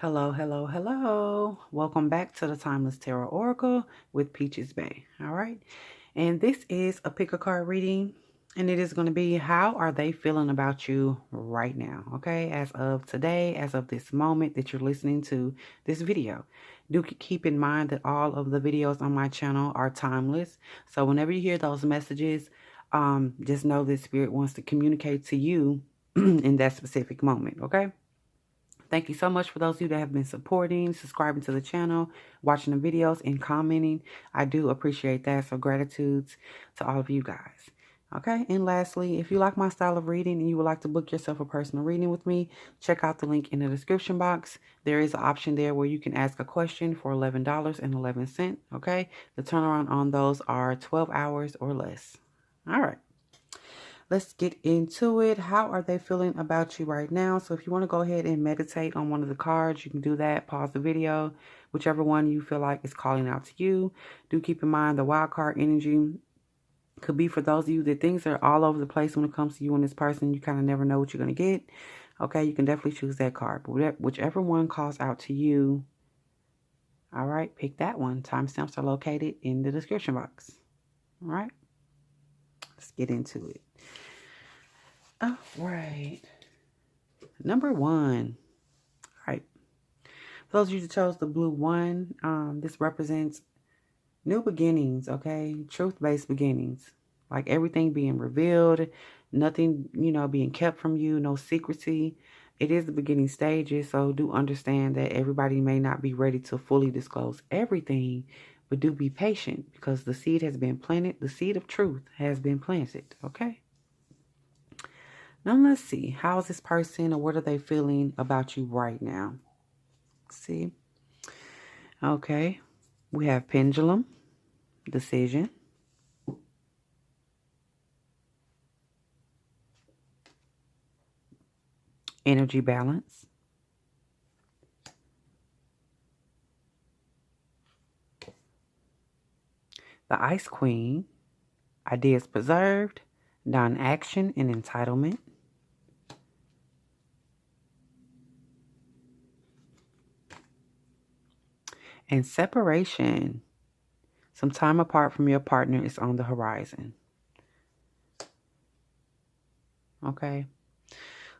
Hello, hello, hello. Welcome back to the Timeless Tarot Oracle with Peachez Bae. All right. And this is a pick a card reading. And it is going to be how are they feeling about you right now? Okay. As of today, as of this moment that you're listening to this video. Do keep in mind that all of the videos on my channel are timeless. So whenever you hear those messages, just know that Spirit wants to communicate to you in that specific moment. Okay. Thank you so much for those of you that have been supporting, subscribing to the channel, watching the videos, and commenting. I do appreciate that. So gratitudes to all of you guys. Okay, and lastly, if you like my style of reading and you would like to book yourself a personal reading with me, check out the link in the description box. There is an option there where you can ask a question for $11.11. Okay, the turnaround on those are 12 hours or less. All right. Let's get into it. How are they feeling about you right now? So if you want to go ahead and meditate on one of the cards, you can do that. Pause the video. Whichever one you feel like is calling out to you. Do keep in mind the wild card energy could be for those of you that things are all over the place when it comes to you and this person. You kind of never know what you're going to get. Okay, you can definitely choose that card. But whichever one calls out to you, all right, pick that one. Timestamps are located in the description box. All right, let's get into it. All right. Number one. All right. For those of you that chose the blue one, this represents new beginnings, okay? Truth-based beginnings. Like everything being revealed, nothing, being kept from you, no secrecy. It is the beginning stages, so do understand that everybody may not be ready to fully disclose everything, but do be patient because the seed has been planted. The seed of truth has been planted, okay? Now let's see. How's this person or what are they feeling about you right now? See? Okay. We have pendulum, decision, energy balance, the Ice Queen, ideas preserved, non-action and entitlement, and separation. Some time apart from your partner is on the horizon. Okay.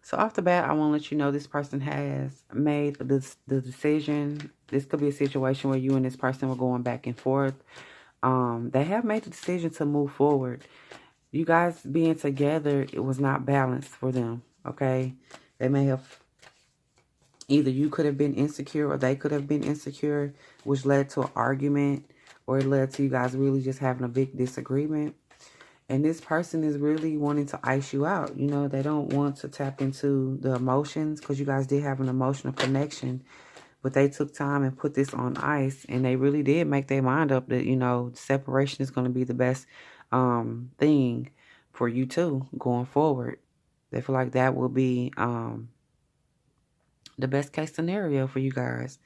So off the bat, I want to let you know this person has made the decision. This could be a situation where you and this person were going back and forth. They have made the decision to move forward. You guys being together, it was not balanced for them. Okay. They may have, either you could have been insecure or they could have been insecure, which led to an argument, or it led to you guys really just having a big disagreement. And this person is really wanting to ice you out. You know, they don't want to tap into the emotions because you guys did have an emotional connection. But they took time and put this on ice. And they really did make their mind up that, separation is going to be the best thing for you too going forward. They feel like that will be the best case scenario for you guys.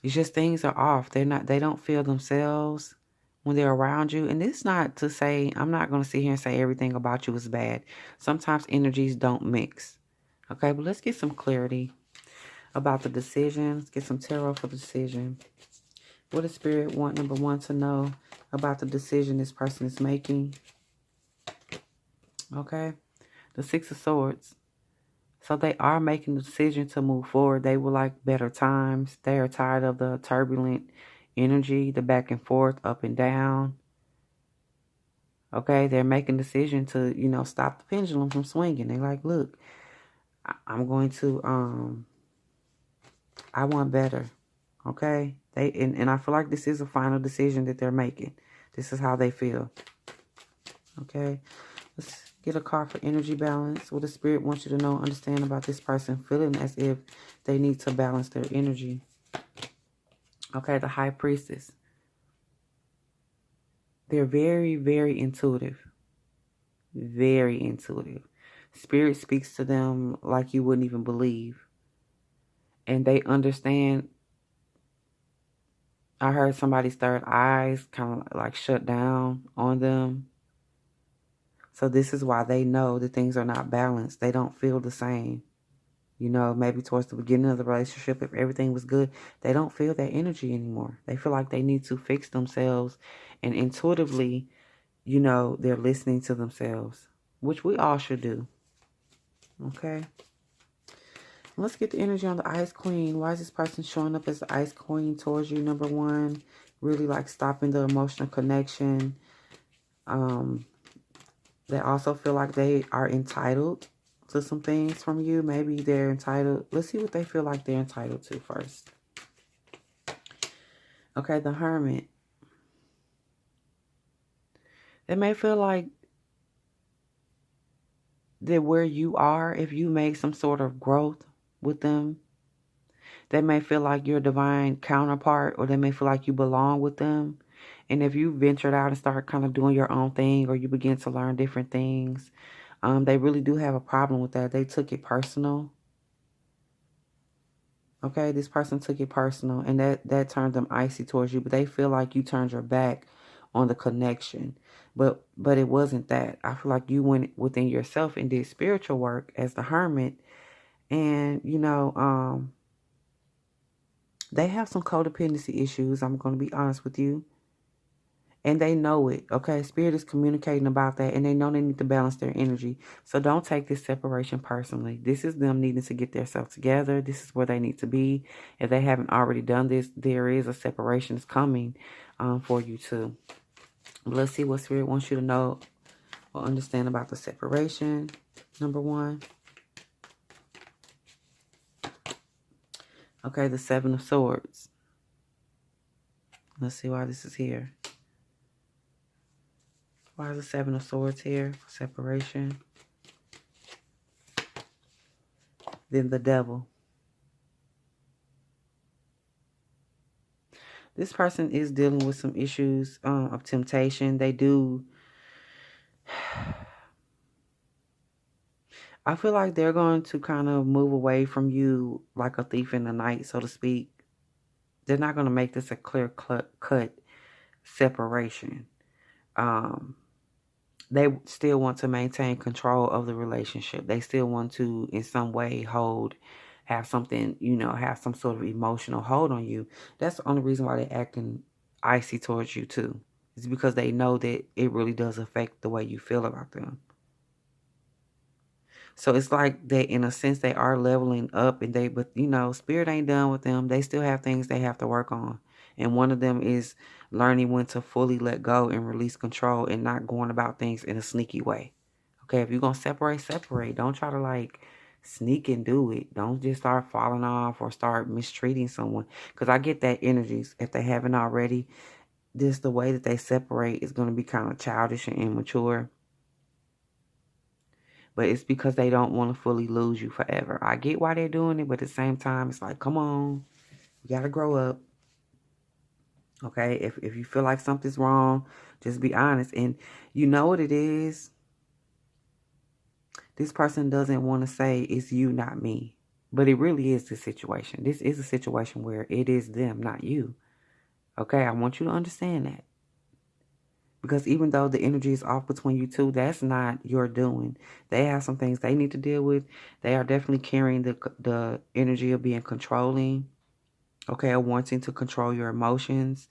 It's just things are off. They don't feel themselves when they're around you. And it's not to say, I'm not going to sit here and say everything about you is bad. Sometimes energies don't mix. Okay, but let's get some clarity about the decision. Let's get some tarot for the decision. What does Spirit want, number one, to know about the decision this person is making? Okay, the Six of Swords. So they are making the decision to move forward. They would like better times. They are tired of the turbulent energy, the back and forth, up and down. Okay, they're making a decision to, stop the pendulum from swinging. They're like, look, I'm going to, I want better. Okay, and I feel like this is a final decision that they're making. This is how they feel. Okay, let's get a card for energy balance. What the Spirit wants you to know, understand about this person feeling as if they need to balance their energy. Okay, the High Priestess. They're very, very intuitive. Very intuitive. Spirit speaks to them like you wouldn't even believe. And they understand. I heard somebody's third eyes kind of like shut down on them. So this is why they know that things are not balanced. They don't feel the same. You know, maybe towards the beginning of the relationship, if everything was good, they don't feel that energy anymore. They feel like they need to fix themselves. And intuitively, you know, they're listening to themselves, which we all should do. Okay. Let's get the energy on the Ice Queen. Why is this person showing up as the Ice Queen towards you? Number one, really like stopping the emotional connection. They also feel like they are entitled to some things from you. Maybe they're entitled. Let's see what they feel like they're entitled to first. Okay, the Hermit. They may feel like that where you are, if you make some sort of growth with them, they may feel like you're a divine counterpart, or they may feel like you belong with them. And if you ventured out and start kind of doing your own thing, or you begin to learn different things, they really do have a problem with that. They took it personal. Okay, this person took it personal, and that turned them icy towards you. But they feel like you turned your back on the connection. But it wasn't that. I feel like you went within yourself and did spiritual work as the Hermit. And, you know, they have some codependency issues. I'm going to be honest with you. And they know it, okay? Spirit is communicating about that, and they know they need to balance their energy. So don't take this separation personally. This is them needing to get themselves together. This is where they need to be. If they haven't already done this, there is a separation that's coming for you too. But let's see what Spirit wants you to know or understand about the separation. Number one. Okay, the Seven of Swords. Let's see why this is here. Why is the Seven of Swords here for separation? Then the Devil. This person is dealing with some issues of temptation. They do. I feel like they're going to kind of move away from you like a thief in the night, so to speak. They're not going to make this a clear-cut separation. They still want to maintain control of the relationship. They still want to, in some way, have something, you know, have some sort of emotional hold on you. That's the only reason why they're acting icy towards you, too. It's because they know that it really does affect the way you feel about them. So it's like they, in a sense, they are leveling up, but you know, Spirit ain't done with them. They still have things they have to work on. And one of them is learning when to fully let go and release control and not going about things in a sneaky way. Okay, if you're going to separate. Don't try to like sneak and do it. Don't just start falling off or start mistreating someone. Because I get that energies. If they haven't already, the way that they separate is going to be kind of childish and immature. But it's because they don't want to fully lose you forever. I get why they're doing it, but at the same time, it's like, come on, you got to grow up. Okay, if you feel like something's wrong, just be honest. And you know what it is? This person doesn't want to say it's you, not me. But it really is the situation. This is a situation where it is them, not you. Okay, I want you to understand that. Because even though the energy is off between you two, that's not your doing. They have some things they need to deal with. They are definitely carrying the energy of being controlling. Okay, of wanting to control your emotions.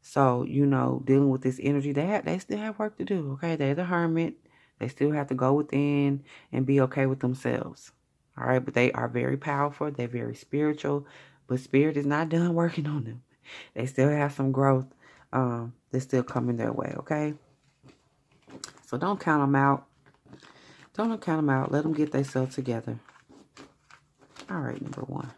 So, you know, dealing with this energy, they still have work to do. Okay, they're the Hermit. They still have to go within and be okay with themselves. All right, but they are very powerful. They're very spiritual. But Spirit is not done working on them. They still have some growth. They're still coming their way, okay? So don't count them out. Don't count them out. Let them get themselves together. All right, number one.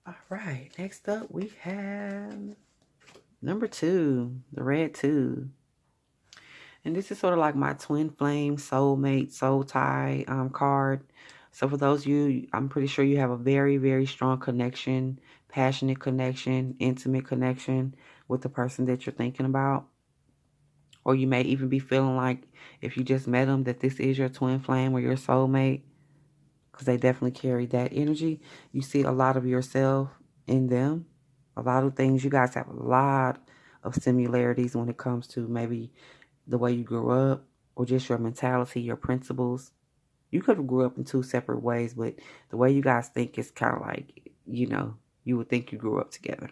All right, next up we have number two, the red two. And this is sort of like my twin flame, soulmate, soul tie card. So for those of you, I'm pretty sure you have a very, very strong connection, passionate connection, intimate connection with the person that you're thinking about. Or you may even be feeling like if you just met them that this is your twin flame or your soulmate. Because they definitely carry that energy. You see a lot of yourself in them. A lot of things. You guys have a lot of similarities when it comes to maybe the way you grew up. or just your mentality, your principles. You could have grew up in two separate ways, but the way you guys think is kind of like, you would think you grew up together.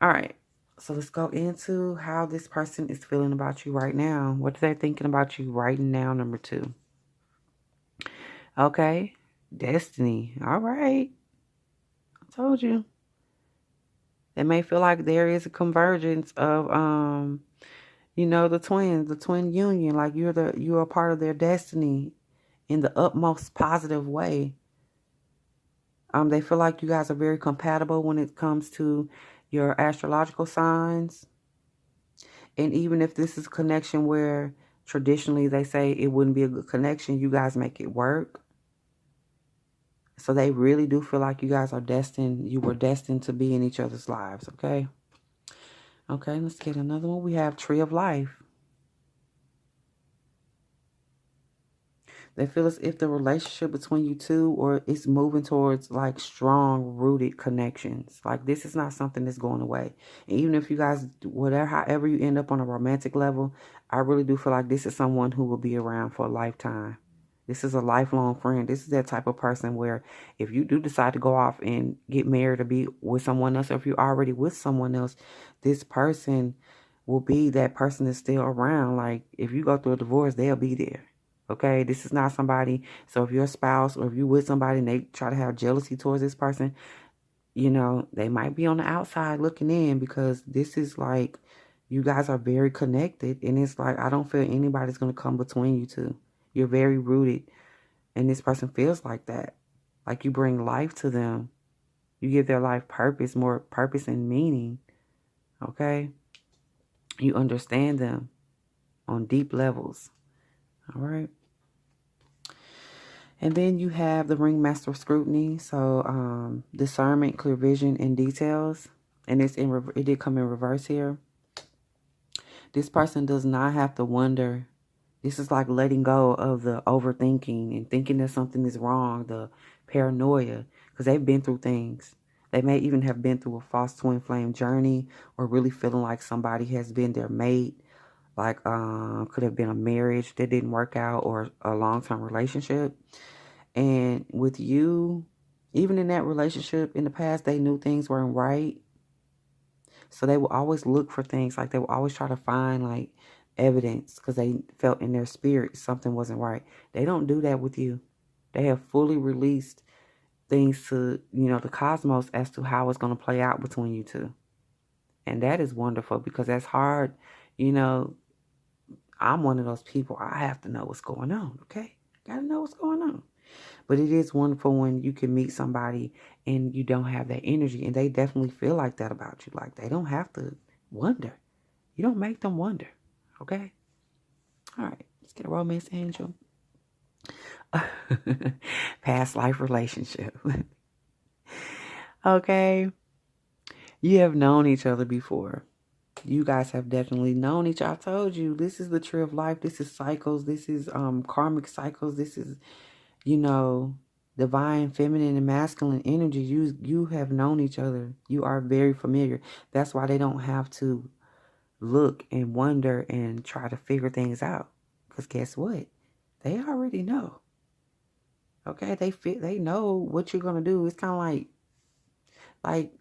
All right. So let's go into how this person is feeling about you right now. What are they thinking about you right now, number 2? Okay. Destiny. All right. I told you. They may feel like there is a convergence of the twins, the twin union, like you're a part of their destiny in the utmost positive way. They feel like you guys are very compatible when it comes to your astrological signs. And even if this is a connection where traditionally they say it wouldn't be a good connection, you guys make it work. So they really do feel like you guys are destined, you were destined to be in each other's lives, okay? Okay, let's get another one. We have Tree of Life. They feel as if the relationship between you two or it's moving towards like strong rooted connections. Like this is not something that's going away. And even if you guys, however you end up on a romantic level, I really do feel like this is someone who will be around for a lifetime. This is a lifelong friend. This is that type of person where if you do decide to go off and get married or be with someone else, or if you're already with someone else, this person will be that person that's still around. Like if you go through a divorce, they'll be there. Okay, this is not somebody. So if you're a spouse or if you're with somebody and they try to have jealousy towards this person, they might be on the outside looking in, because this is like you guys are very connected. And it's like I don't feel anybody's going to come between you two. You're very rooted. And this person feels like that. Like you bring life to them. You give their life purpose, more purpose and meaning. Okay? You understand them on deep levels. All right. And then you have the ringmaster of scrutiny. So discernment, clear vision, and details. And it did come in reverse here. This person does not have to wonder. This is like letting go of the overthinking and thinking that something is wrong, the paranoia, because they've been through things. They may even have been through a false twin flame journey, or really feeling like somebody has been their mate. Like could have been a marriage that didn't work out, or a long-term relationship. And with you, even in that relationship in the past, they knew things weren't right. So they will always look for things, like they will always try to find like evidence, because they felt in their spirit something wasn't right. They don't do that with you. They have fully released things to, the cosmos as to how it's going to play out between you two. And that is wonderful, because that's hard. I'm one of those people. I have to know what's going on, okay? Got to know what's going on. But it is wonderful when you can meet somebody and you don't have that energy. And they definitely feel like that about you. Like they don't have to wonder. You don't make them wonder, okay? All right, let's get a romance angel. Past life relationship. Okay. You have known each other before. You guys have definitely known each other. I told you, this is the tree of life. This is cycles. This is karmic cycles. This is, divine feminine and masculine energy. You have known each other. You are very familiar. That's why they don't have to look and wonder and try to figure things out. Because guess what? They already know. Okay, they know what you're gonna do. It's kind of like,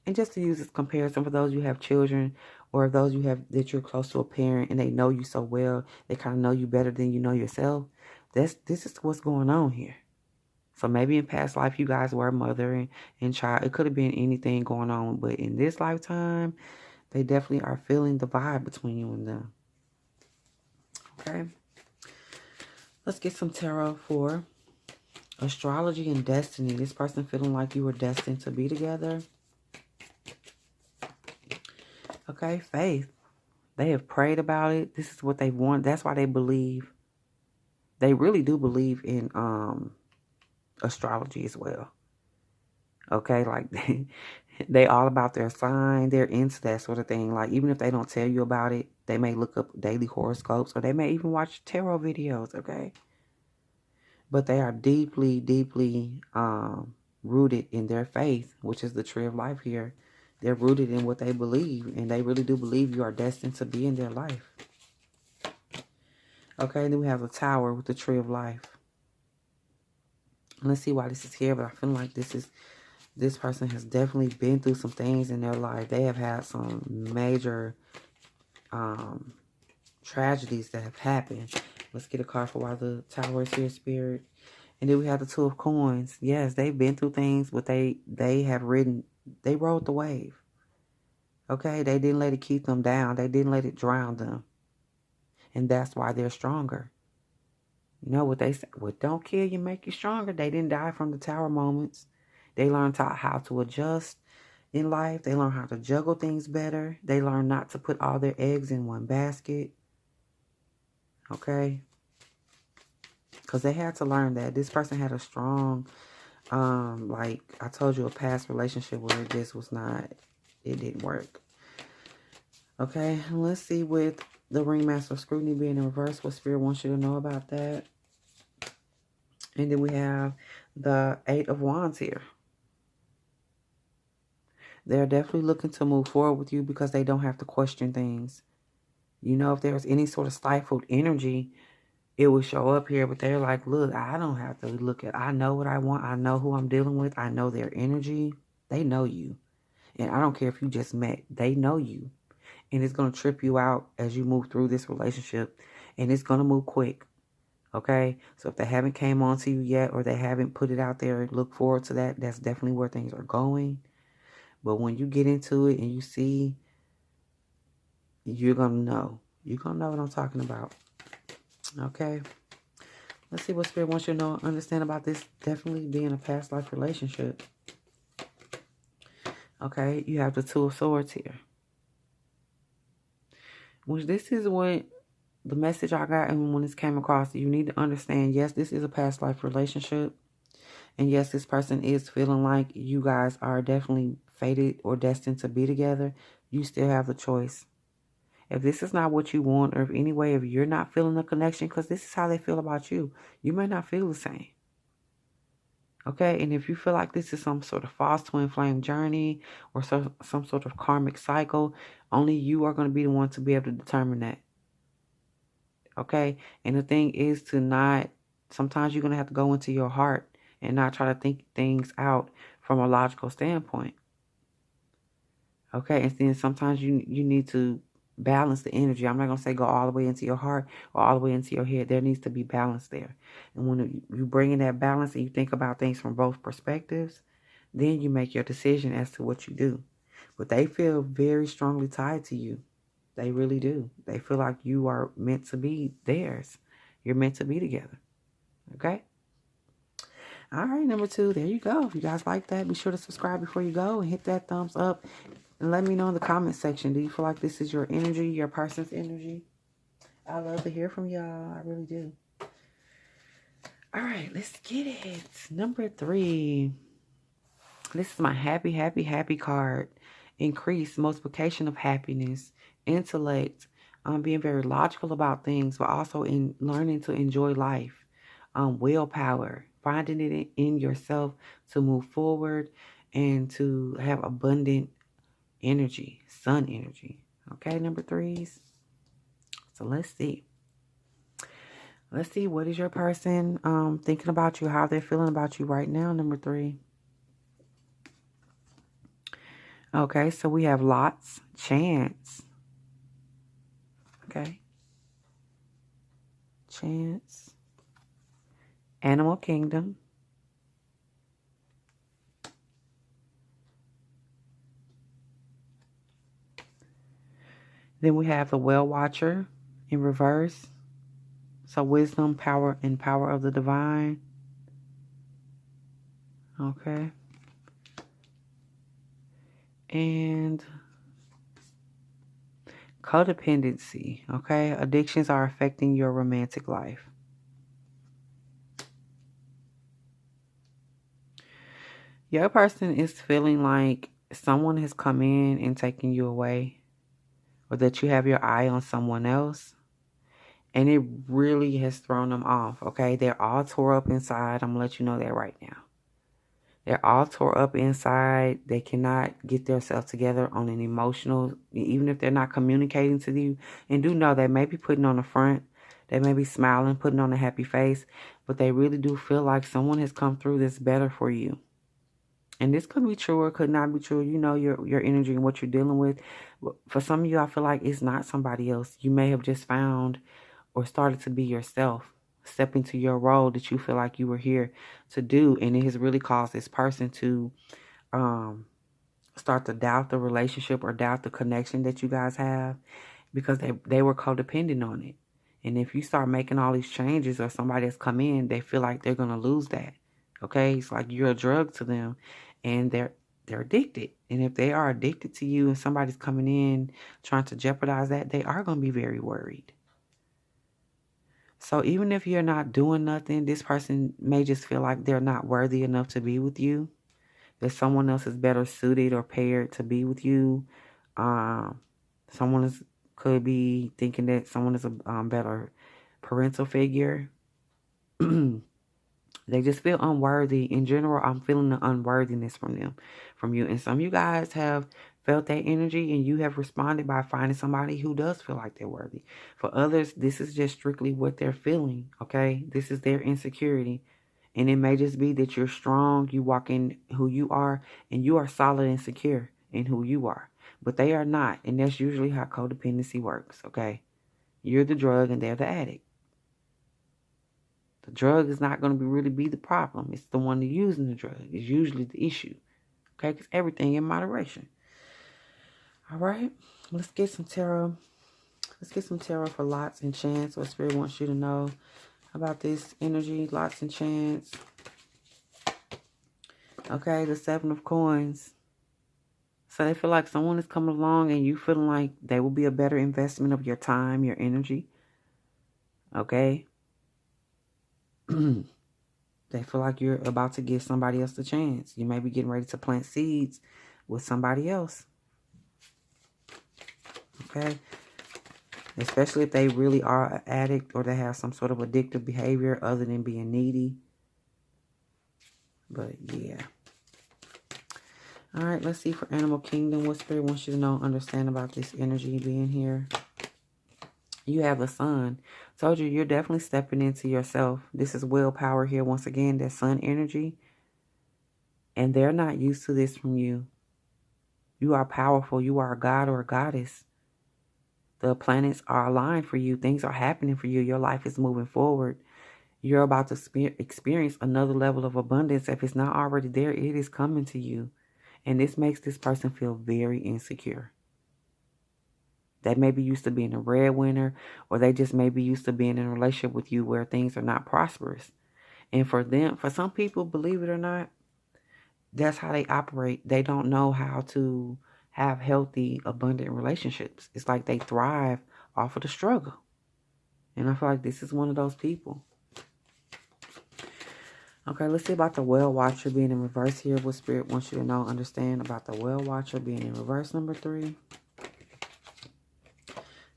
and just to use this comparison for those you have children, or those you have that you're close to a parent and they know you so well, they kind of know you better than you know yourself. This is what's going on here. So maybe in past life you guys were mother and child. It could have been anything going on, but in this lifetime, they definitely are feeling the vibe between you and them. Okay. Let's get some tarot for astrology and destiny. This person feeling like you were destined to be together. Okay, faith. They have prayed about it. This is what they want. That's why they believe. They really do believe in astrology as well. Okay, like they all about their sign. They're into that sort of thing. Like even if they don't tell you about it, they may look up daily horoscopes, or they may even watch tarot videos. Okay, but they are deeply, deeply rooted in their faith, which is the tree of life here. They're rooted in what they believe, and they really do believe you are destined to be in their life. Okay, then we have the Tower with the Tree of Life. Let's see why this is here, but I feel like this person has definitely been through some things in their life. They have had some major tragedies that have happened. Let's get a card for why the Tower is here, Spirit. And then we have the Two of Coins. Yes, they've been through things, but they rode the wave. Okay, they didn't let it keep them down. They didn't let it drown them. And that's why they're stronger. You know what they say? What don't kill you make you stronger. They didn't die from the Tower moments. They learned how to adjust in life. They learned how to juggle things better. They learned not to put all their eggs in one basket. Okay? Because they had to learn that. This person had a strong, like I told you, a past relationship where this was not, it didn't work. Okay, let's see with the Ringmaster of Scrutiny being in reverse, what Spirit wants you to know about that. And then we have the Eight of Wands here. They're definitely looking to move forward with you because they don't have to question things. You know, if there's any sort of stifled energy, it will show up here. But they're like, look, I don't have to look at, I know what I want. I know who I'm dealing with. I know their energy. They know you. And I don't care if you just met. They know you. And it's going to trip you out as you move through this relationship. And it's going to move quick. Okay? So if they haven't came on to you yet or they haven't put it out there, look forward to that. That's definitely where things are going. But when you get into it and you see, you're going to know. You're going to know what I'm talking about. Okay? Let's see what Spirit wants you to know and understand about this definitely being a past life relationship. Okay? You have the Two of Swords here. Which this is what the message I got, and when this came across, you need to understand, yes, this is a past life relationship. And yes, this person is feeling like you guys are definitely fated or destined to be together. You still have the choice. If this is not what you want, or if anyway, if you're not feeling the connection, because this is how they feel about you, you may not feel the same. Okay, and if you feel like this is some sort of false twin flame journey or some sort of karmic cycle, only you are going to be the one to be able to determine that. Okay, and the thing is to not, sometimes you're going to have to go into your heart and not try to think things out from a logical standpoint. Okay, and then sometimes you need to balance the energy. I'm not going to say go all the way into your heart or all the way into your head. There needs to be balance there. And when you bring in that balance and you think about things from both perspectives, then you make your decision as to what you do. But they feel very strongly tied to you. They really do. They feel like you are meant to be theirs. You're meant to be together. Okay? All right, number 2, there you go. If you guys like that, be sure to subscribe before you go and hit that thumbs up. And let me know in the comment section. Do you feel like this is your energy, your person's energy? I love to hear from y'all. I really do. All right, let's get it. Number 3. This is my happy, happy, happy card. Increase multiplication of happiness, intellect, being very logical about things, but also in learning to enjoy life, willpower, finding it in yourself to move forward and to have abundant energy, sun energy. Okay, number 3s. So let's see. Let's see, what is your person thinking about you, how they're feeling about you right now, number 3. Okay, so we have lots, chance. Okay. Chance. Animal kingdom. Then we have the well watcher in reverse. So wisdom, power, and power of the divine. Okay. And codependency. Okay. Addictions are affecting your romantic life. Your person is feeling like someone has come in and taken you away, or that you have your eye on someone else. And it really has thrown them off, okay? They're all tore up inside. I'm going to let you know that right now. They're all tore up inside. They cannot get themselves together on an emotional, even if they're not communicating to you. And do know they may be putting on the front They may be smiling, putting on a happy face, but they really do feel like someone has come through that's better for you. And this could be true or could not be true. You know your energy and what you're dealing with. For some of you, I feel like it's not somebody else. You may have just found or started to be yourself. Step into your role that you feel like you were here to do. And it has really caused this person to start to doubt the relationship or doubt the connection that you guys have because they were codependent on it. And if you start making all these changes or somebody that's come in, they feel like they're going to lose that. Okay? It's like you're a drug to them and they're addicted. And if they are addicted to you and somebody's coming in trying to jeopardize that, they are going to be very worried. So even if you're not doing nothing, this person may just feel like they're not worthy enough to be with you. That someone else is better suited or paired to be with you. Someone could be thinking that someone is a better parental figure. They just feel unworthy. In general, I'm feeling the unworthiness from you. And some of you guys have felt that energy and you have responded by finding somebody who does feel like they're worthy. For others, this is just strictly what they're feeling, okay? This is their insecurity. And it may just be that you're strong, you walk in who you are, and you are solid and secure in who you are. But they are not, and that's usually how codependency works, okay? You're the drug and they're the addict. The drug is not going to really be the problem. It's the one that's using the drug is usually the issue, okay? Because everything in moderation. All right, let's get some tarot. Let's get some tarot for lots and chance. What Spirit wants you to know about this energy, lots and chance. Okay, the 7 of coins. So they feel like someone is coming along and you feeling like they will be a better investment of your time, your energy. Okay. They feel like you're about to give somebody else the chance. You may be getting ready to plant seeds with somebody else. Okay. Especially if they really are an addict or they have some sort of addictive behavior other than being needy. But yeah. All right, let's see for Animal Kingdom. What Spirit wants you to know, understand about this energy being here. You have the Sun. Told you, you're definitely stepping into yourself. This is willpower here. Once again, that Sun energy. And they're not used to this from you. You are powerful. You are a god or a goddess. The planets are aligned for you. Things are happening for you. Your life is moving forward. You're about to experience another level of abundance. If it's not already there, it is coming to you. And this makes this person feel very insecure. They may be used to being a breadwinner, or they just may be used to being in a relationship with you where things are not prosperous. And for them, for some people, believe it or not, that's how they operate. They don't know how to have healthy, abundant relationships. It's like they thrive off of the struggle. And I feel like this is one of those people. Okay, let's see about the Well Watcher being in reverse here. What Spirit wants you to know, understand about the Well Watcher being in reverse, number 3.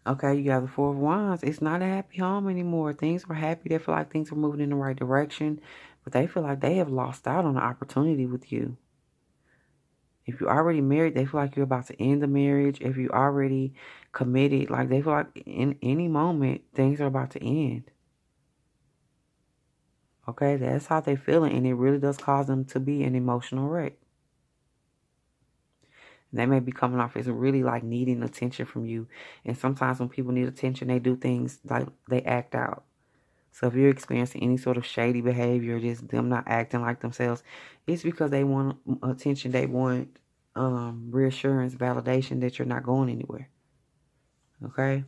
Okay, you have the 4 of Wands. It's not a happy home anymore. Things were happy. They feel like things were moving in the right direction. But they feel like they have lost out on an opportunity with you. If you're already married, they feel like you're about to end the marriage. If you're already committed, like they feel like in any moment, things are about to end. Okay, that's how they're feeling. And it really does cause them to be an emotional wreck. They may be coming off as really like needing attention from you. And sometimes when people need attention, they do things like they act out. So if you're experiencing any sort of shady behavior, just them not acting like themselves, it's because they want attention. They want reassurance, validation that you're not going anywhere. Okay?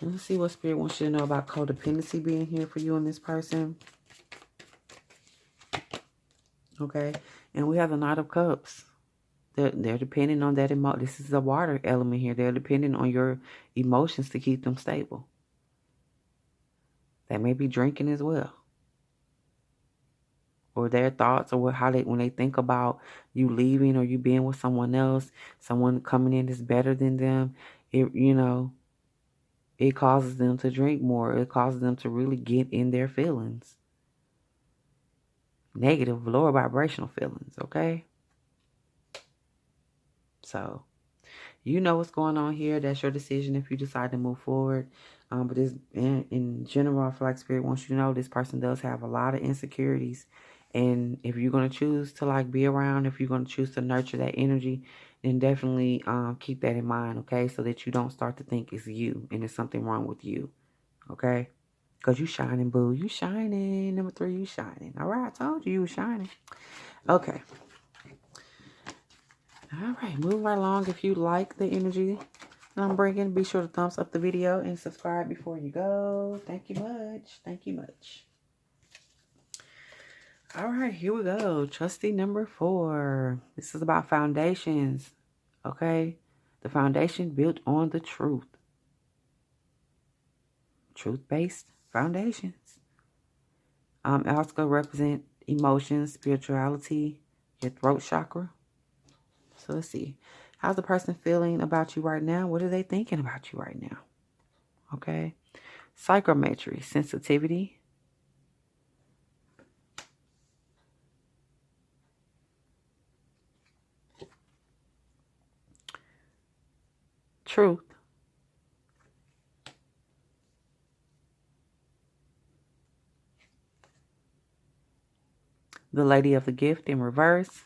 Let's see what Spirit wants you to know about codependency being here for you and this person. Okay? And we have the Knight of Cups. They're depending on that this is a water element here. They're depending on your emotions to keep them stable. They may be drinking as well. Or their thoughts, or how when they think about you leaving or you being with someone else, someone coming in that's better than them, it causes them to drink more. It causes them to really get in their feelings. Negative, lower vibrational feelings, okay? So, you know what's going on here. That's your decision if you decide to move forward. But this, in general, I feel like Spirit wants you to know this person does have a lot of insecurities. And if you're going to choose to like be around, if you're going to choose to nurture that energy, then definitely keep that in mind, okay? So that you don't start to think it's you and there's something wrong with you, okay? Because you shining, boo. You shining. Number 3, you shining. All right, I told you you were shining. Okay. All right, moving right along. If you like the energy that I'm bringing, be sure to thumbs up the video and subscribe before you go. Thank you much. Thank you much. All right, here we go. Trustee number 4. This is about foundations, okay? The foundation built on the truth. Truth-based foundations. Also represent emotions, spirituality, your throat chakra. So let's see. How's the person feeling about you right now? What are they thinking about you right now? Okay. Psychometry, sensitivity. Truth. The Lady of the Gift in reverse.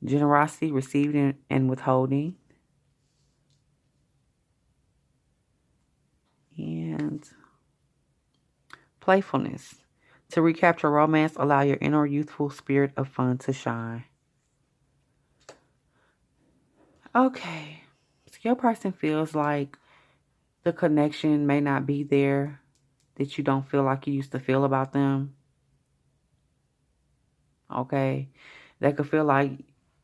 Generosity, receiving and withholding. And playfulness. To recapture romance, allow your inner youthful spirit of fun to shine. Okay. So your person feels like the connection may not be there, that you don't feel like you used to feel about them. Okay. They could feel like,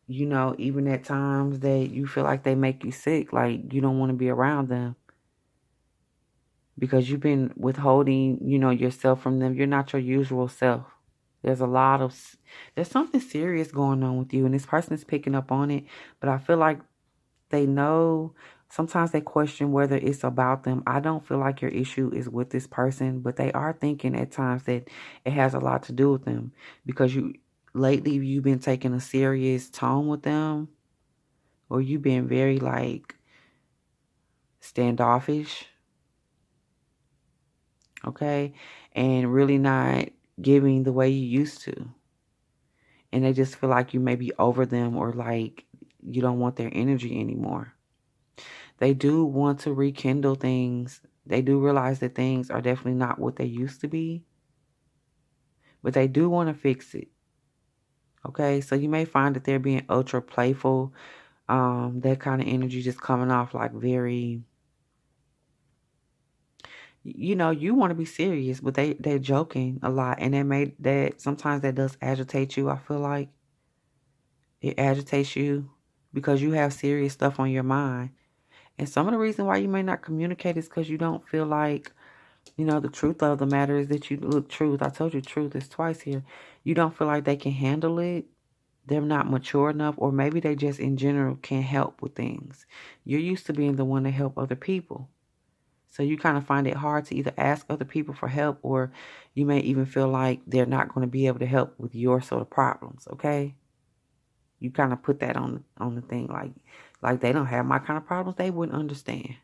even at times that you feel like they make you sick, like you don't want to be around them. Because you've been withholding, yourself from them. You're not your usual self. There's something serious going on with you, and this person is picking up on it. But I feel like they know. Sometimes they question whether it's about them. I don't feel like your issue is with this person, but they are thinking at times that it has a lot to do with them. Because lately you've been taking a serious tone with them, or you've been very like standoffish. Okay, and really not giving the way you used to. And they just feel like you may be over them, or like you don't want their energy anymore. They do want to rekindle things. They do realize that things are definitely not what they used to be. But they do want to fix it. Okay, so you may find that they're being ultra playful. That kind of energy just coming off like very, you want to be serious, but they're joking a lot, and that sometimes that does agitate you. I feel like it agitates you because you have serious stuff on your mind, and some of the reason why you may not communicate is because you don't feel like, the truth of the matter is that truth. I told you truth is twice here. You don't feel like they can handle it. They're not mature enough, or maybe they just in general can't help with things. You're used to being the one to help other people. So you kind of find it hard to either ask other people for help, or you may even feel like they're not going to be able to help with your sort of problems, okay? You kind of put that on the thing, like they don't have my kind of problems, they wouldn't understand.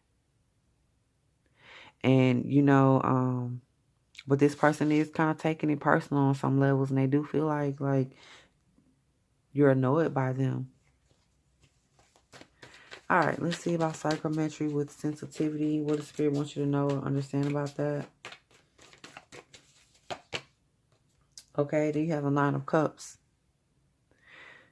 And, but this person is kind of taking it personal on some levels, and they do feel like you're annoyed by them. All right, let's see about psychometry with sensitivity. What the Spirit wants you to know or understand about that. Okay, then you have a 9 of Cups.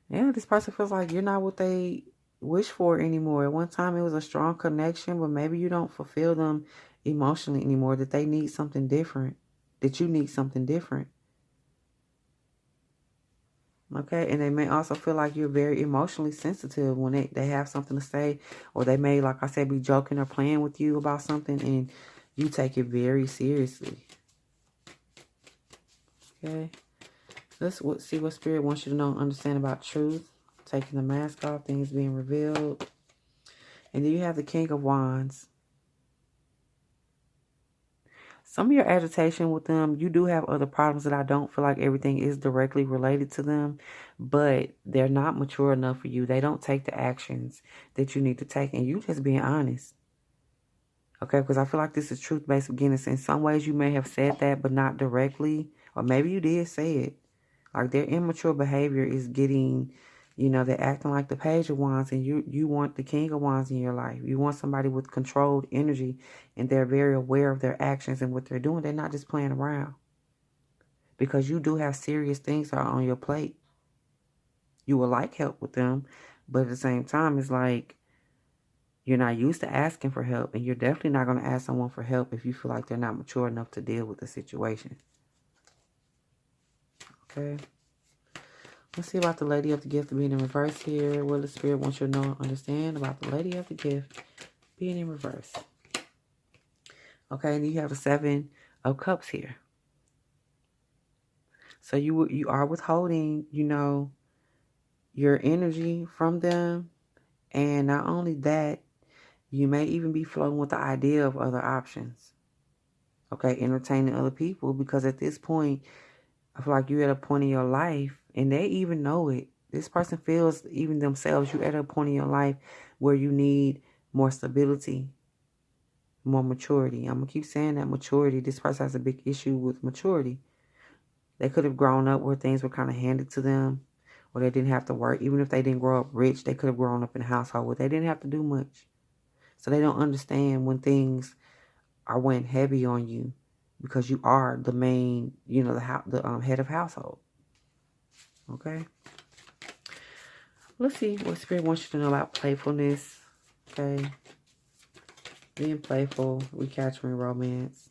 Yeah, this person feels like you're not what they wish for anymore. At one time, it was a strong connection, but maybe you don't fulfill them emotionally anymore, that they need something different, that you need something different. Okay, and they may also feel like you're very emotionally sensitive when they have something to say, or they may, like I said, be joking or playing with you about something, and you take it very seriously. Okay, let's see what Spirit wants you to know and understand about truth. Taking the mask off, things being revealed. And then you have the King of Wands. Some of your agitation with them, you do have other problems that I don't feel like everything is directly related to them, but they're not mature enough for you. They don't take the actions that you need to take, and you just being honest. Okay, because I feel like this is truth-based beginnings. In some ways, you may have said that, but not directly. Or maybe you did say it. Like, their immature behavior is getting, they're acting like the Page of Wands, and you want the King of Wands in your life. You want somebody with controlled energy, and they're very aware of their actions and what they're doing. They're not just playing around. Because you do have serious things that are on your plate. You would like help with them, but at the same time, it's like, you're not used to asking for help, and you're definitely not going to ask someone for help if you feel like they're not mature enough to deal with the situation. Okay. Let's see about the Lady of the Gift being in reverse here. What the Spirit wants you to know and understand about the Lady of the Gift being in reverse. Okay, and you have the Seven of Cups here. So you are withholding, your energy from them. And not only that, you may even be floating with the idea of other options. Okay, entertaining other people, because at this point, I feel like you're at a point in your life, and they even know it. This person feels, even themselves, you're at a point in your life where you need more stability, more maturity. I'm going to keep saying that maturity. This person has a big issue with maturity. They could have grown up where things were kind of handed to them, or they didn't have to work. Even if they didn't grow up rich, they could have grown up in a household where they didn't have to do much. So they don't understand when things are weighing heavy on you, because you are the main, the head of household. Okay. Let's see what Spirit wants you to know about playfulness. Okay. Being playful, recapturing romance.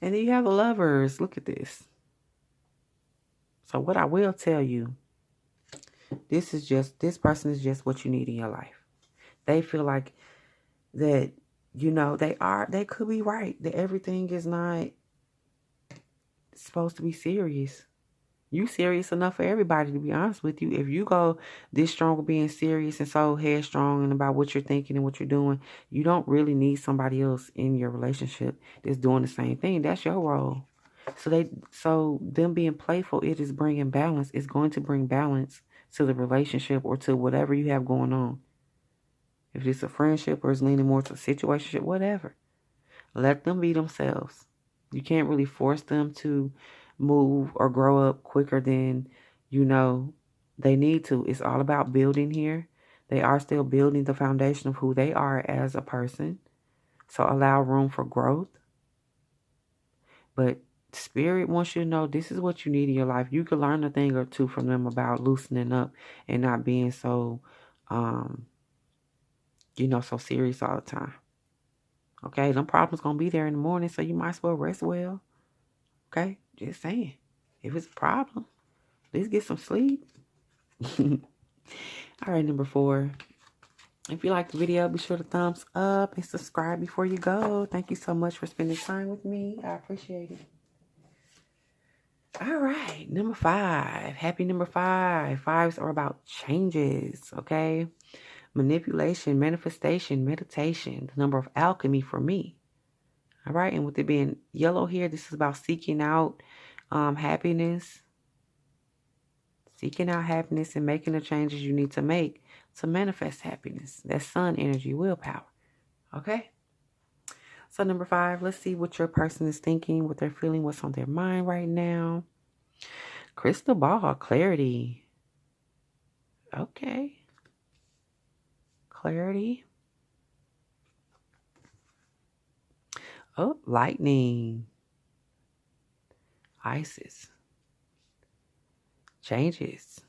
And then you have the Lovers. Look at this. So what I will tell you, this person is just what you need in your life. They feel like that, they could be right. That everything is not supposed to be serious. You serious enough for everybody, to be honest with you. If you go this strong with being serious and so headstrong and about what you're thinking and what you're doing, you don't really need somebody else in your relationship that's doing the same thing. That's your role. So them being playful, it is bringing balance. It's going to bring balance to the relationship or to whatever you have going on. If it's a friendship or it's leaning more to a situationship, whatever. Let them be themselves. You can't really force them to move or grow up quicker than, they need to. It's all about building here. They are still building the foundation of who they are as a person. So allow room for growth. But Spirit wants you to know this is what you need in your life. You can learn a thing or two from them about loosening up and not being so, so serious all the time. Okay, them problems going to be there in the morning, so you might as well rest well. Okay, just saying. If it's a problem, let's get some sleep. All right, number 4. If you like the video, be sure to thumbs up and subscribe before you go. Thank you so much for spending time with me. I appreciate it. All right, number 5. Happy number 5. Fives are about changes, okay? Manipulation, manifestation, meditation. The number of alchemy for me. All right, and with it being yellow here, this is about seeking out happiness. Seeking out happiness and making the changes you need to make to manifest happiness. That's sun energy, willpower. Okay? So number 5, let's see what your person is thinking, what they're feeling, what's on their mind right now. Crystal ball, clarity. Okay. Clarity. Oh, lightning. Isis. Changes.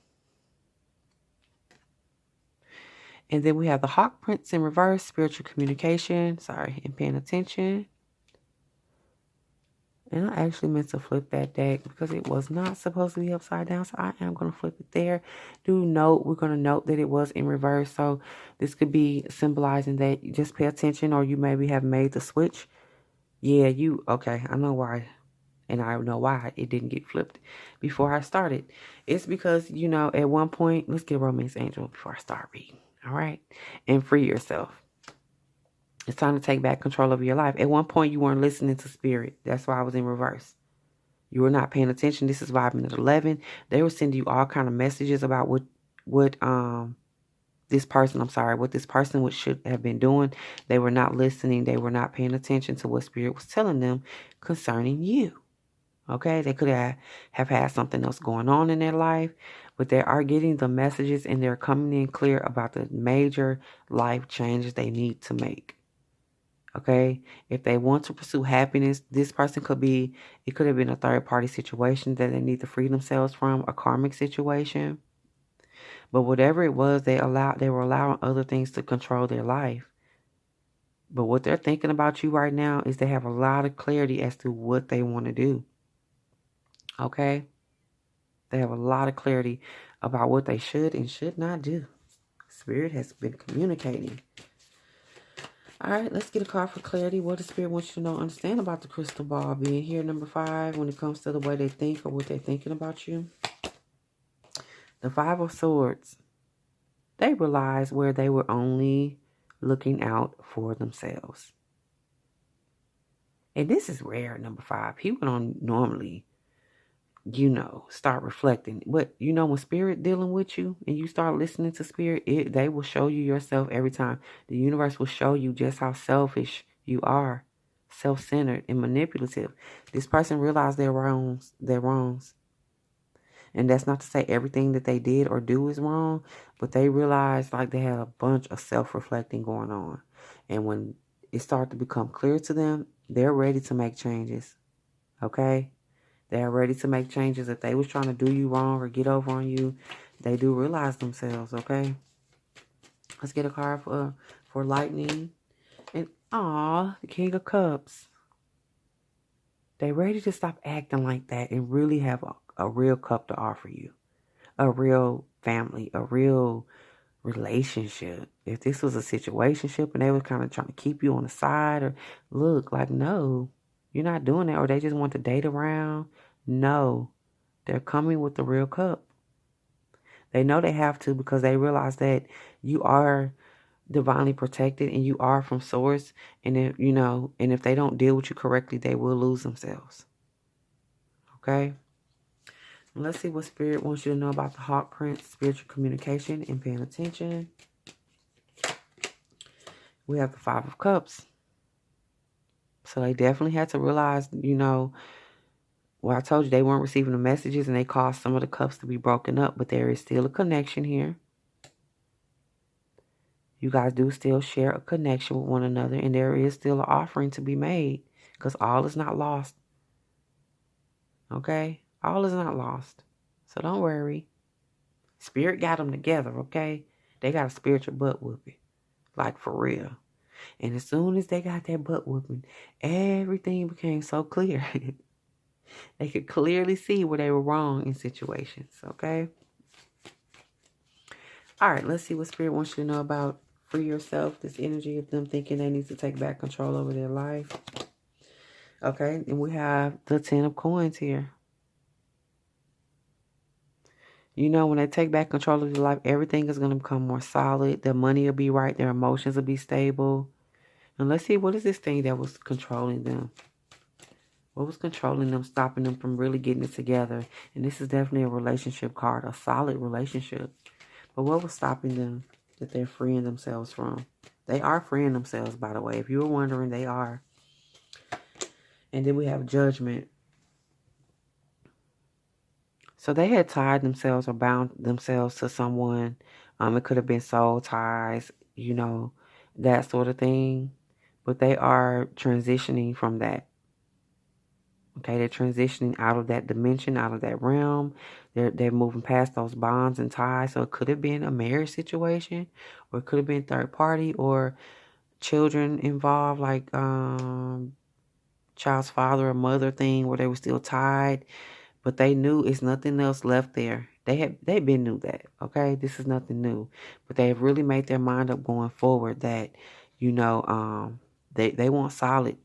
And then we have the Hawk Prince in reverse, spiritual communication. Sorry, and paying attention. And I actually meant to flip that deck because it was not supposed to be upside down. So I am going to flip it there. Do note, we're going to note that it was in reverse. So this could be symbolizing that you just pay attention, or you maybe have made the switch. Yeah, okay, I know why. And I know why it didn't get flipped before I started. It's because, at one point, let's get Romance Angel before I start reading. All right? And free yourself. It's time to take back control of your life. At one point, you weren't listening to Spirit. That's why I was in reverse. You were not paying attention. This is vibing at 11. They were sending you all kind of messages about what what this person should have been doing. They were not listening. They were not paying attention to what Spirit was telling them concerning you. Okay, they could have had something else going on in their life, but they are getting the messages and they're coming in clear about the major life changes they need to make. Okay, if they want to pursue happiness, this person it could have been a third party situation that they need to free themselves from, a karmic situation. But whatever it was, they were allowing other things to control their life. But what they're thinking about you right now is they have a lot of clarity as to what they want to do. Okay? They have a lot of clarity about what they should and should not do. Spirit has been communicating. All right, let's get a card for clarity. What does Spirit want you to know, understand about the crystal ball being here, number 5, when it comes to the way they think or what they're thinking about you? The 5 of Swords. They realized where they were only looking out for themselves. And this is rare, number 5. People don't normally, start reflecting. But, when Spirit dealing with you and you start listening to Spirit, they will show you yourself every time. The universe will show you just how selfish you are, self-centered and manipulative. This person realized their wrongs. And that's not to say everything that they did or do is wrong, but they realized like they had a bunch of self-reflecting going on. And when it started to become clear to them, they're ready to make changes. Okay? They're ready to make changes. If they was trying to do you wrong or get over on you, they do realize themselves, okay? Let's get a card for lightning. And the King of Cups. They ready to stop acting like that and really have a real cup to offer you. A real family, a real relationship. If this was a situationship and they were kind of trying to keep you on the side or look like, no, you're not doing that, or they just want to date around. No, they're coming with the real cup. They know they have to because they realize that you are divinely protected and you are from source. And if they don't deal with you correctly, they will lose themselves. Okay? Let's see what Spirit wants you to know about the Hawk Prince, spiritual communication and paying attention. We have the 5 of Cups. So they definitely had to realize, I told you they weren't receiving the messages and they caused some of the cups to be broken up, but there is still a connection here. You guys do still share a connection with one another, and there is still an offering to be made because all is not lost. Okay? All is not lost. So don't worry. Spirit got them together, okay? They got a spiritual butt whooping. Like for real. And as soon as they got that butt whooping, everything became so clear. They could clearly see where they were wrong in situations, okay? All right, let's see what Spirit wants you to know about free yourself, this energy of them thinking they need to take back control over their life. Okay, and we have the 10 of Coins here. When they take back control of their life, everything is going to become more solid. Their money will be right. Their emotions will be stable. And let's see, what is this thing that was controlling them? What was controlling them, stopping them from really getting it together? And this is definitely a relationship card, a solid relationship. But what was stopping them that they're freeing themselves from? They are freeing themselves, by the way. If you were wondering, they are. And then we have Judgment. So they had tied themselves or bound themselves to someone. It could have been soul ties, that sort of thing. But they are transitioning from that. Okay, they're transitioning out of that dimension, out of that realm. They're moving past those bonds and ties. So it could have been a marriage situation, or it could have been third party or children involved, like child's father or mother thing where they were still tied. But they knew it's nothing else left there. They been knew that, okay? This is nothing new. But they have really made their mind up going forward that, they want solid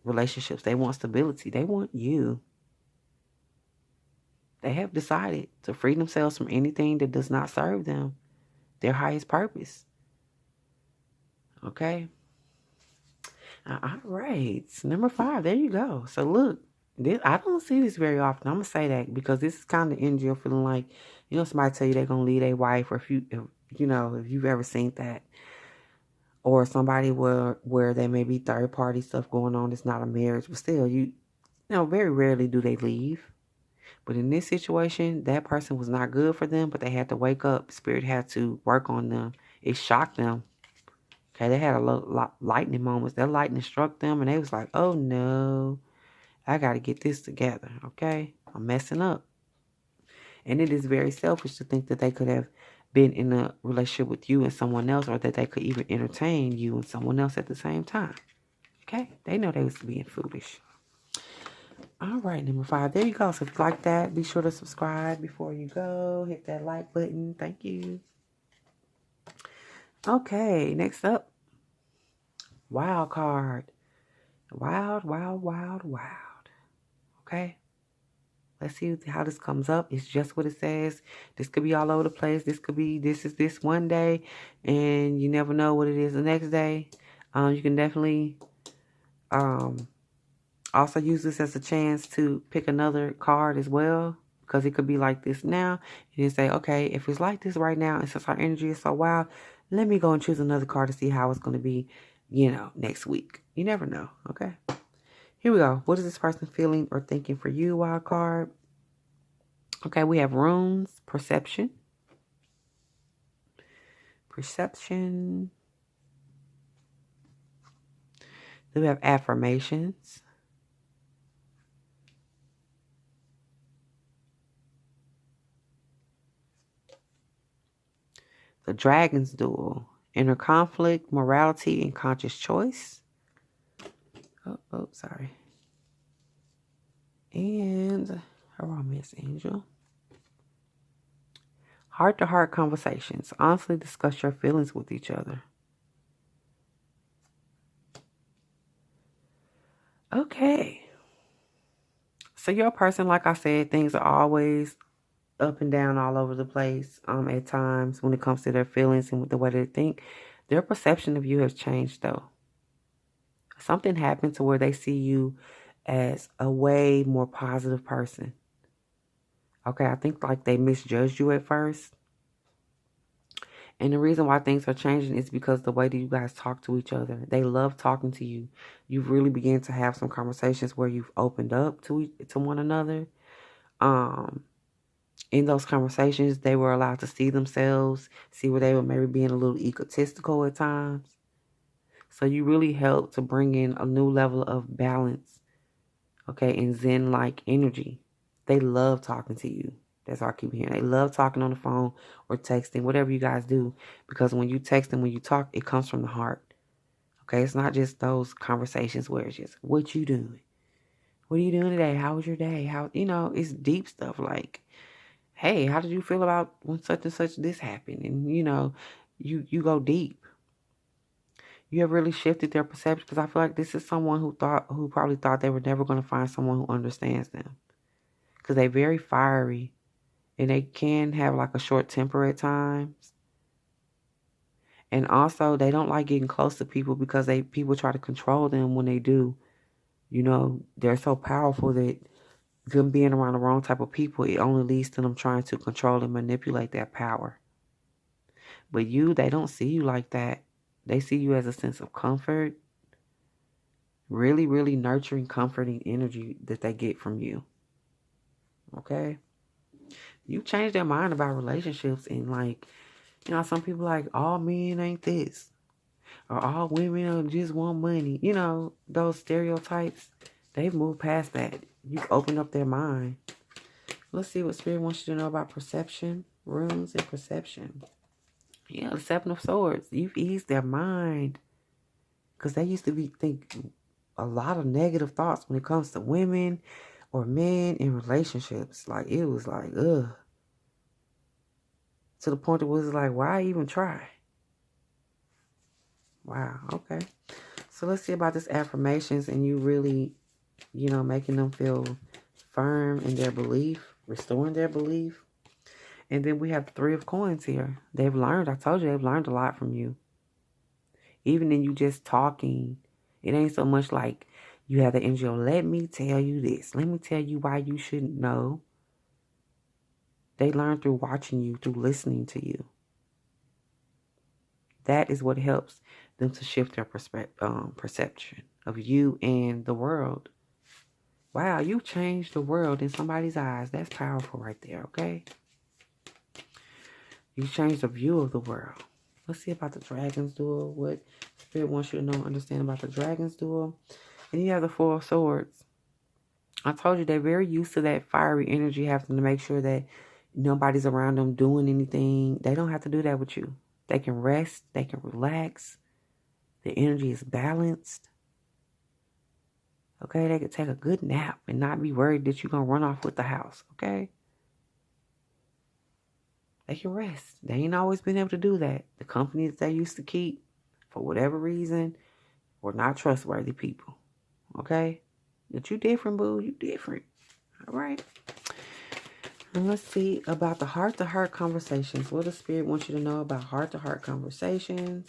relationships. They want stability. They want you. They have decided to free themselves from anything that does not serve them, their highest purpose. Okay? All right. Number 5. There you go. So look. I don't see this very often. I'm going to say that because this is kind of energy of feeling like, somebody tell you they're going to leave their wife, or if you know, if you've ever seen that. Or somebody where there may be third party stuff going on. It's not a marriage, but still, you know, very rarely do they leave. But in this situation, that person was not good for them, but they had to wake up. Spirit had to work on them. It shocked them. Okay, they had a lot lightning moments. That lightning struck them, and they was like, "Oh no, I got to get this together." Okay, I'm messing up, and it is very selfish to think that they could have been in a relationship with you and someone else, or that they could even entertain you and someone else at the same time. Okay, they know they was being foolish. All right, number 5. There you go. So if you like that, be sure to subscribe before you go. Hit that like button. Thank you. Okay, next up, wild card. Wild, wild, wild, wild. Okay, let's see how this comes up. It's just what it says. This could be all over the place. This could be this is this one day, and you never know what it is the next day. You can definitely also use this as a chance to pick another card as well, because it could be like this now. And then say, okay, if it's like this right now, and since our energy is so wild, let me go and choose another card to see how it's going to be, you know, next week. You never know, okay? Here we go. What is this person feeling or thinking for you, wild card? Okay, we have runes, perception. Perception. Then we have affirmations. The Dragon's Duel. Inner conflict, morality, and conscious choice. Oh, sorry. And her romance angel. Heart-to-heart conversations. Honestly discuss your feelings with each other. Okay. So your person, like I said, things are always up and down all over the place at times when it comes to their feelings and the way they think. Their perception of you has changed, though. Something happened to where they see you as a way more positive person. Okay, I think like they misjudged you at first. And the reason why things are changing is because the way that you guys talk to each other. They love talking to you. You've really began to have some conversations where you've opened up to one another. In those conversations, they were allowed to see themselves, see where they were maybe being a little egotistical at times. So you really helped to bring in a new level of balance, okay, and Zen-like energy. They love talking to you. That's all I keep hearing. They love talking on the phone or texting, whatever you guys do. Because when you text and when you talk, it comes from the heart. Okay, it's not just those conversations where it's just, what you doing? What are you doing today? How was your day? How, you know, it's deep stuff like, hey, how did you feel about when such and such this happened? And, you know, you go deep. You have really shifted their perception, because I feel like this is someone who probably thought they were never going to find someone who understands them. Because they're very fiery. And they can have like a short temper at times. And also, they don't like getting close to people because people try to control them when they do. You know, they're so powerful that them being around the wrong type of people, it only leads to them trying to control and manipulate that power. But they don't see you like that. They see you as a sense of comfort. Really, really nurturing, comforting energy that they get from you. Okay? You change their mind about relationships, and like, you know, some people like, all men ain't this, or all women just want money. You know, those stereotypes, they've moved past that. You've opened up their mind. Let's see what Spirit wants you to know about perception, runes, and perception. Yeah, the Seven of Swords. You've eased their mind, because they used to think a lot of negative thoughts when it comes to women or men in relationships. Like, it was like, ugh. To the point that it was like, why even try? Wow, okay. So let's see about this affirmations and you really, you know, making them feel firm in their belief, restoring their belief. And then we have the Three of Coins here. They've learned, I told you, they've learned a lot from you. Even in you just talking, it ain't so much like you have the energy of, let me tell you this. Let me tell you why you shouldn't know. They learn through watching you, through listening to you. That is what helps them to shift their perception of you and the world. Wow, you changed the world in somebody's eyes. That's powerful right there, okay? You changed the view of the world. Let's see about the Dragons duel. What Spirit wants you to know and understand about the Dragons duel. And you have the Four of Swords. I told you they're very used to that fiery energy, having to make sure that nobody's around them doing anything. They don't have to do that with you. They can rest. They can relax. The energy is balanced. Okay, they could take a good nap and not be worried that you're going to run off with the house. Okay? They can rest. They ain't always been able to do that. The companies they used to keep, for whatever reason, were not trustworthy people. Okay? But you different, boo. You different. All right? And let's see about the heart-to-heart conversations. What does Spirit want you to know about heart-to-heart conversations?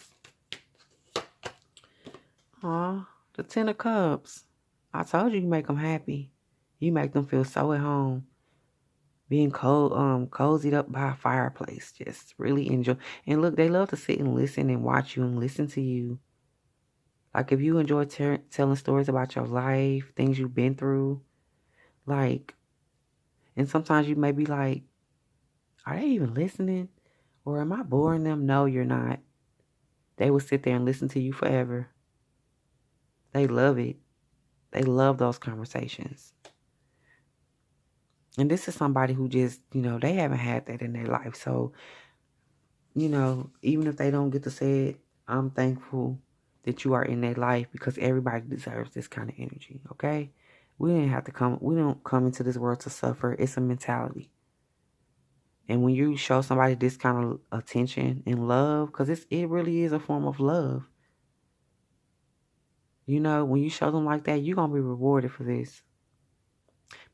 Aw, the Ten of Cups. I told you make them happy. You make them feel so at home. Being cozied up by a fireplace. Just really enjoy. And look, they love to sit and listen and watch you and listen to you. Like if you enjoy telling stories about your life, things you've been through. Like, and sometimes you may be like, are they even listening? Or am I boring them? No, you're not. They will sit there and listen to you forever. They love it. They love those conversations. And this is somebody who just, they haven't had that in their life. So, even if they don't get to say it, I'm thankful that you are in their life because everybody deserves this kind of energy, okay? We don't come into this world to suffer. It's a mentality. And when you show somebody this kind of attention and love, because it really is a form of love. When you show them like that, you're going to be rewarded for this.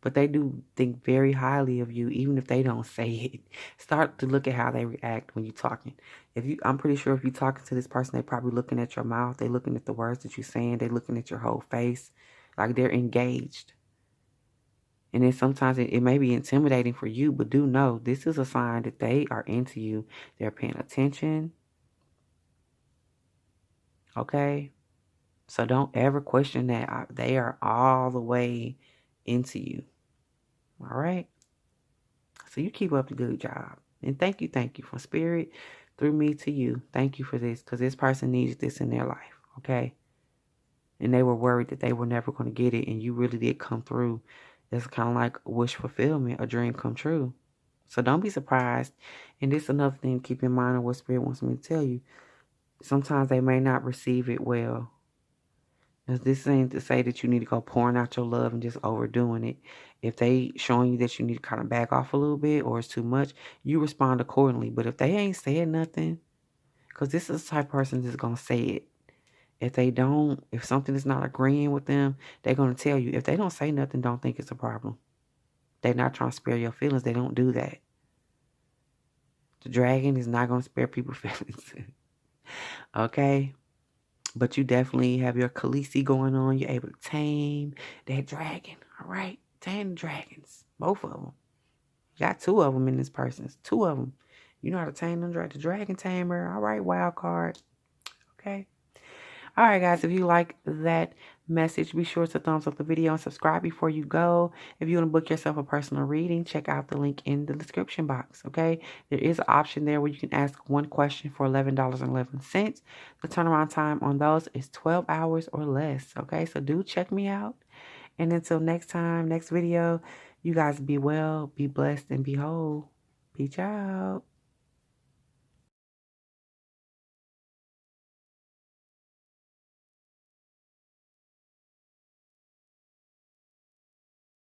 But they do think very highly of you, even if they don't say it. Start to look at how they react when you're talking. I'm pretty sure if you're talking to this person, they're probably looking at your mouth. They're looking at the words that you're saying. They're looking at your whole face. Like they're engaged. And then sometimes it may be intimidating for you, but do know this is a sign that they are into you. They're paying attention. Okay? So don't ever question that. They are all the way into you. All right? So you keep up the good job. And thank you from Spirit through me to you. Thank you for this because this person needs this in their life. Okay? And they were worried that they were never going to get it. And you really did come through. It's kind of like wish fulfillment, a dream come true. So don't be surprised. And this is another thing to keep in mind of what Spirit wants me to tell you. Sometimes they may not receive it well. This ain't to say that you need to go pouring out your love and just overdoing it. If they showing you that you need to kind of back off a little bit or it's too much, you respond accordingly. But if they ain't saying nothing, because this is the type of person that's going to say it. If something is not agreeing with them, they're going to tell you. If they don't say nothing, don't think it's a problem. They're not trying to spare your feelings. They don't do that. The dragon is not going to spare people's feelings. Okay? But you definitely have your Khaleesi going on. You're able to tame that dragon. All right? Tame the dragons. Both of them. You got two of them in this person. Two of them. You know how to tame them. The dragon tamer. All right, wild card. Okay? All right, guys. If you like that message, be sure to thumbs up the video and subscribe before you go. If you want to book yourself a personal reading, check out the link in the description box, okay? There is an option there where you can ask one question for $11.11. The turnaround time on those is 12 hours or less, okay? So do check me out. And until next time, next video, you guys be well, be blessed, and be whole. Peace out.